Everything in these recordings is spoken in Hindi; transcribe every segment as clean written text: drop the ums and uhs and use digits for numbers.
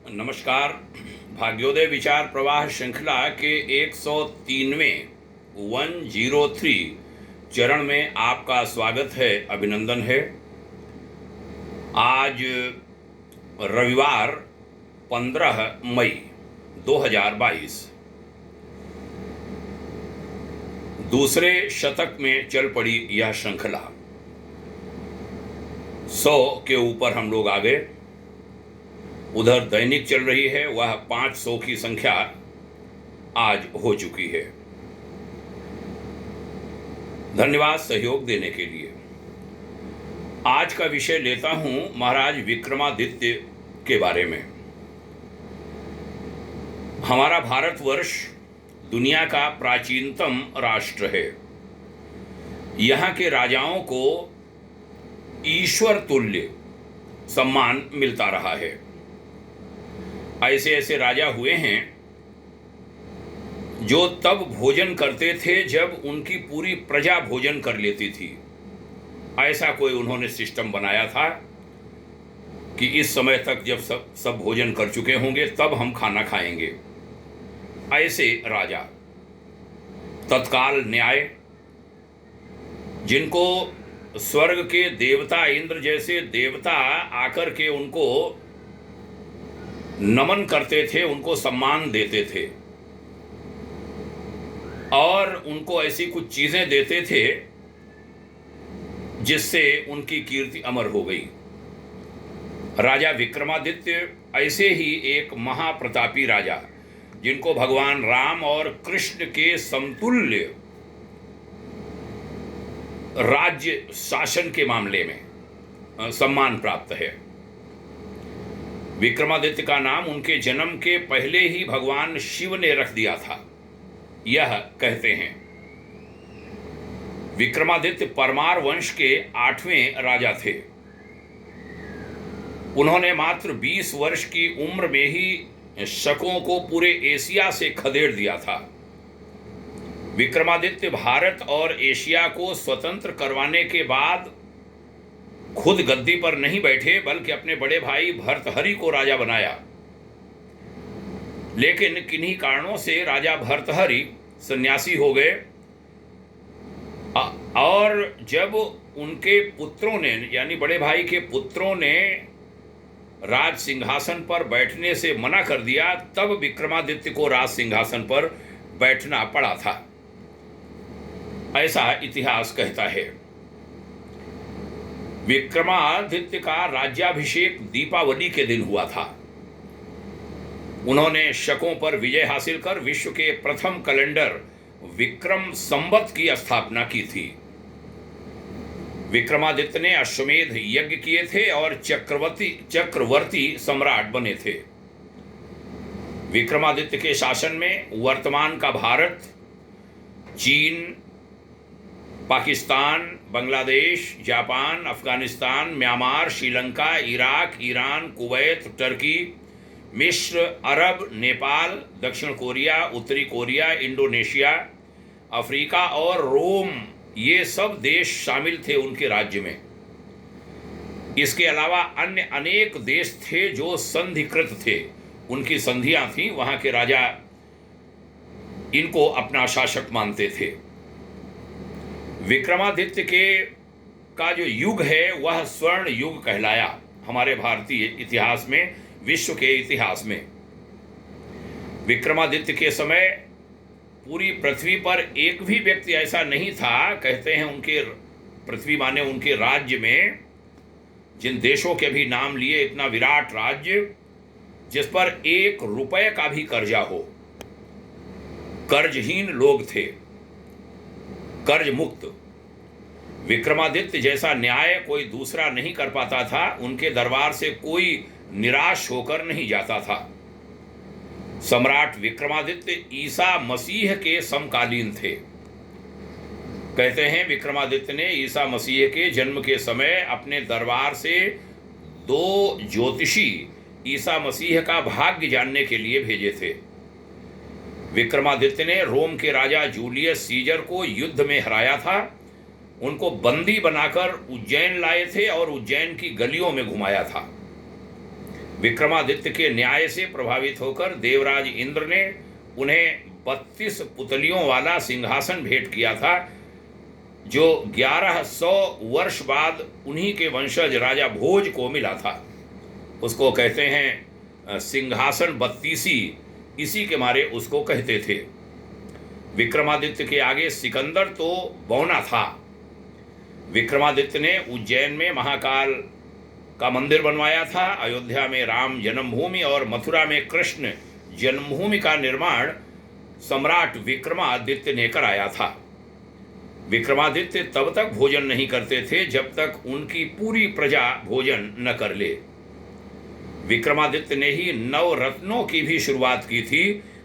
नमस्कार। भाग्योदय विचार प्रवाह श्रृंखला के 103वें 103 चरण में आपका स्वागत है, अभिनंदन है। आज रविवार 15 मई 2022 दूसरे शतक में चल पड़ी यह श्रृंखला। 100 के ऊपर हम लोग आ गए। उधर दैनिक चल रही है, वह 500 की संख्या आज हो चुकी है। धन्यवाद सहयोग देने के लिए। आज का विषय लेता हूं महाराज विक्रमादित्य के बारे में। हमारा भारतवर्ष दुनिया का प्राचीनतम राष्ट्र है। यहाँ के राजाओं को ईश्वर तुल्य सम्मान मिलता रहा है। ऐसे ऐसे राजा हुए हैं जो तब भोजन करते थे जब उनकी पूरी प्रजा भोजन कर लेती थी। ऐसा कोई उन्होंने सिस्टम बनाया था कि इस समय तक जब सब भोजन कर चुके होंगे तब हम खाना खाएंगे। ऐसे राजा तत्काल न्याय, जिनको स्वर्ग के देवता इंद्र जैसे देवता आकर के उनको नमन करते थे, उनको सम्मान देते थे और उनको ऐसी कुछ चीजें देते थे जिससे उनकी कीर्ति अमर हो गई। राजा विक्रमादित्य ऐसे ही एक महाप्रतापी राजा, जिनको भगवान राम और कृष्ण के समतुल्य राज्य शासन के मामले में सम्मान प्राप्त है। विक्रमादित्य का नाम उनके जन्म के पहले ही भगवान शिव ने रख दिया था। यह कहते हैं विक्रमादित्य परमार वंश के 8वें राजा थे। उन्होंने मात्र 20 वर्ष की उम्र में ही शकों को पूरे एशिया से खदेड़ दिया था। विक्रमादित्य भारत और एशिया को स्वतंत्र करवाने के बाद खुद गद्दी पर नहीं बैठे, बल्कि अपने बड़े भाई भर्तहरि को राजा बनाया। लेकिन किन्हीं कारणों से राजा भर्तहरि सन्यासी हो गए और जब उनके पुत्रों ने, यानी बड़े भाई के पुत्रों ने राज सिंहासन पर बैठने से मना कर दिया, तब विक्रमादित्य को राज सिंहासन पर बैठना पड़ा था। ऐसा इतिहास कहता है। विक्रमादित्य का राज्याभिषेक दीपावली के दिन हुआ था। उन्होंने शकों पर विजय हासिल कर विश्व के प्रथम कैलेंडर विक्रम संवत की स्थापना की थी। विक्रमादित्य ने अश्वमेध यज्ञ किए थे और चक्रवर्ती सम्राट बने थे। विक्रमादित्य के शासन में वर्तमान का भारत, चीन, Pakistan, Bangladesh, Japan, Afghanistan, Myanmar, Sri Lanka, Iraq, Iran, Kuwait, Turkey, मिस्र, अरब, नेपाल, दक्षिण कोरिया, उत्तरी कोरिया, इंडोनेशिया, अफ्रीका और रोम, ये सब देश शामिल थे उनके राज्य में। इसके अलावा अन्य अनेक देश थे जो संधिकृत थे, उनकी संधियां थीं। वहां के राजा इनको अपना शासक मानते थे। विक्रमादित्य का जो युग है वह स्वर्ण युग कहलाया हमारे भारतीय इतिहास में, विश्व के इतिहास में। विक्रमादित्य के समय पूरी पृथ्वी पर एक भी व्यक्ति ऐसा नहीं था, कहते हैं उनके पृथ्वी माने उनके राज्य में, जिन देशों के भी नाम लिए, इतना विराट राज्य जिस पर 1 रुपए का भी कर्जा हो। कर्जहीन लोग थे, कर्ज मुक्त। विक्रमादित्य जैसा न्याय कोई दूसरा नहीं कर पाता था। उनके दरबार से कोई निराश होकर नहीं जाता था। सम्राट विक्रमादित्य ईसा मसीह के समकालीन थे। कहते हैं विक्रमादित्य ने ईसा मसीह के जन्म के समय अपने दरबार से 2 ज्योतिषी ईसा मसीह का भाग्य जानने के लिए भेजे थे। विक्रमादित्य ने रोम के राजा जूलियस सीजर को युद्ध में हराया था। उनको बंदी बनाकर उज्जैन लाए थे और उज्जैन की गलियों में घुमाया था। विक्रमादित्य के न्याय से प्रभावित होकर देवराज इंद्र ने उन्हें 32 पुतलियों वाला सिंहासन भेंट किया था, जो 1100 वर्ष बाद उन्हीं के वंशज राजा भोज को मिला था। उसको कहते हैं सिंहासन 32, इसी के मारे उसको कहते थे। विक्रमादित्य के आगे सिकंदर तो बौना था। विक्रमादित्य ने उज्जैन में महाकाल का मंदिर बनवाया था, अयोध्या में राम जन्मभूमि और मथुरा में कृष्ण जन्मभूमि का निर्माण सम्राट विक्रमादित्य ने कराया था। विक्रमादित्य तब तक भोजन नहीं करते थे जब तक उनकी पूरी प्रजा भोजन न कर ले। विक्रमादित्य ने ही नवरत्नों की भी शुरुआत की थी।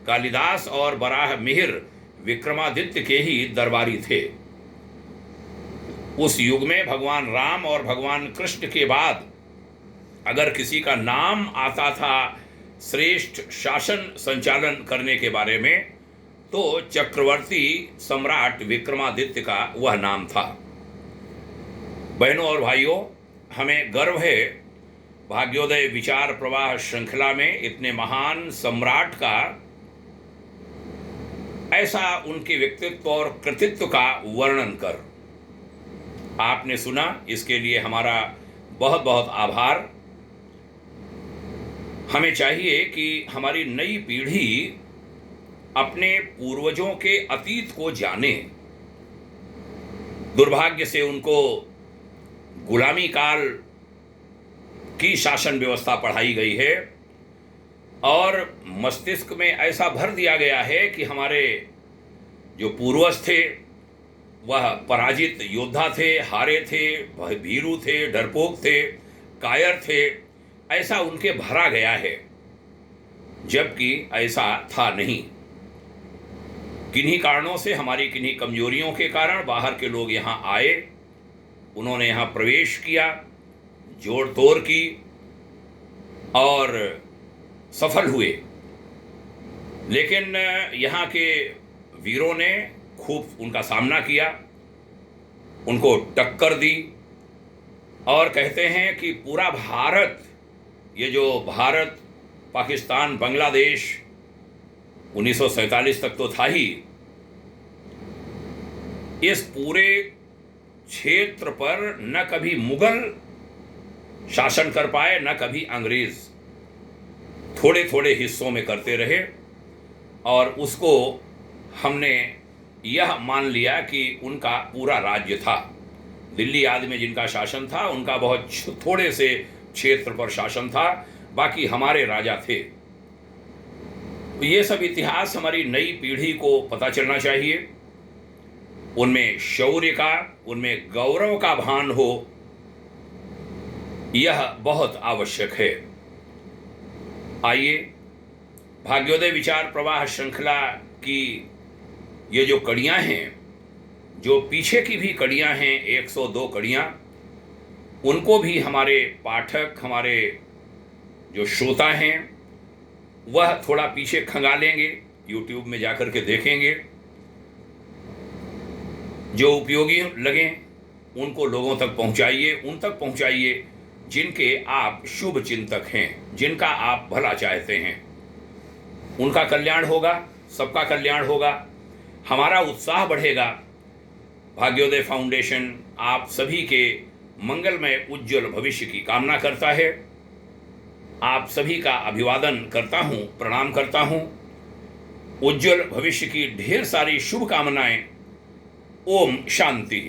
कालिदास और बराह मिहिर विक्रमादित्य के ही दरबारी थे। उस युग में भगवान राम और भगवान कृष्ण के बाद अगर किसी का नाम आता था श्रेष्ठ शासन संचालन करने के बारे में, तो चक्रवर्ती सम्राट विक्रमादित्य का वह नाम था। बहनों और भाइयों, हमें गर्व है भाग्योदय विचार प्रवाह श्रृंखला में इतने महान सम्राट का ऐसा उनके व्यक्तित्व और कृतित्व का वर्णन कर। आपने सुना, इसके लिए हमारा बहुत बहुत आभार। हमें चाहिए कि हमारी नई पीढ़ी अपने पूर्वजों के अतीत को जाने। दुर्भाग्य से उनको गुलामी काल की शासन व्यवस्था पढ़ाई गई है और मस्तिष्क में ऐसा भर दिया गया है कि हमारे जो पूर्वज थे वह पराजित योद्धा थे, हारे थे, भीरू थे, डरपोक थे, कायर थे, ऐसा उनके भरा गया है, जबकि ऐसा था नहीं। किन्हीं कारणों से, हमारी किन्हीं कमजोरियों के कारण बाहर के लोग यहाँ आए, उन्होंने यहाँ प्रवेश किया, जोड़ तोड़ की और सफल हुए। लेकिन यहाँ के वीरों ने खूब उनका सामना किया, उनको टक्कर दी और कहते हैं कि पूरा भारत, ये जो भारत, पाकिस्तान, बांग्लादेश 1947 तक तो था ही, इस पूरे क्षेत्र पर न कभी मुगल शासन कर पाए, न कभी अंग्रेज। थोड़े थोड़े हिस्सों में करते रहे और उसको हमने यह मान लिया कि उनका पूरा राज्य था। दिल्ली आदि में जिनका शासन था उनका बहुत थोड़े से क्षेत्र पर शासन था, बाकी हमारे राजा थे। ये सब इतिहास हमारी नई पीढ़ी को पता चलना चाहिए, उनमें शौर्य का, उनमें गौरव का भान हो, यह बहुत आवश्यक है। आइए, भाग्योदय विचार प्रवाह श्रृंखला की ये जो कड़ियां हैं, जो पीछे की भी कड़ियां हैं, 102 कड़ियां, उनको भी हमारे पाठक, हमारे जो श्रोता हैं, वह थोड़ा पीछे खंगा लेंगे, YouTube में जाकर के देखेंगे। जो उपयोगी लगें उनको लोगों तक पहुंचाइए, उन तक पहुंचाइए जिनके आप शुभ चिंतक हैं, जिनका आप भला चाहते हैं। उनका कल्याण होगा, सबका कल्याण होगा, हमारा उत्साह बढ़ेगा। भाग्योदय फाउंडेशन आप सभी के मंगलमय उज्जवल भविष्य की कामना करता है। आप सभी का अभिवादन करता हूँ, प्रणाम करता हूँ। उज्जवल भविष्य की ढेर सारी शुभकामनाएं। ओम शांति।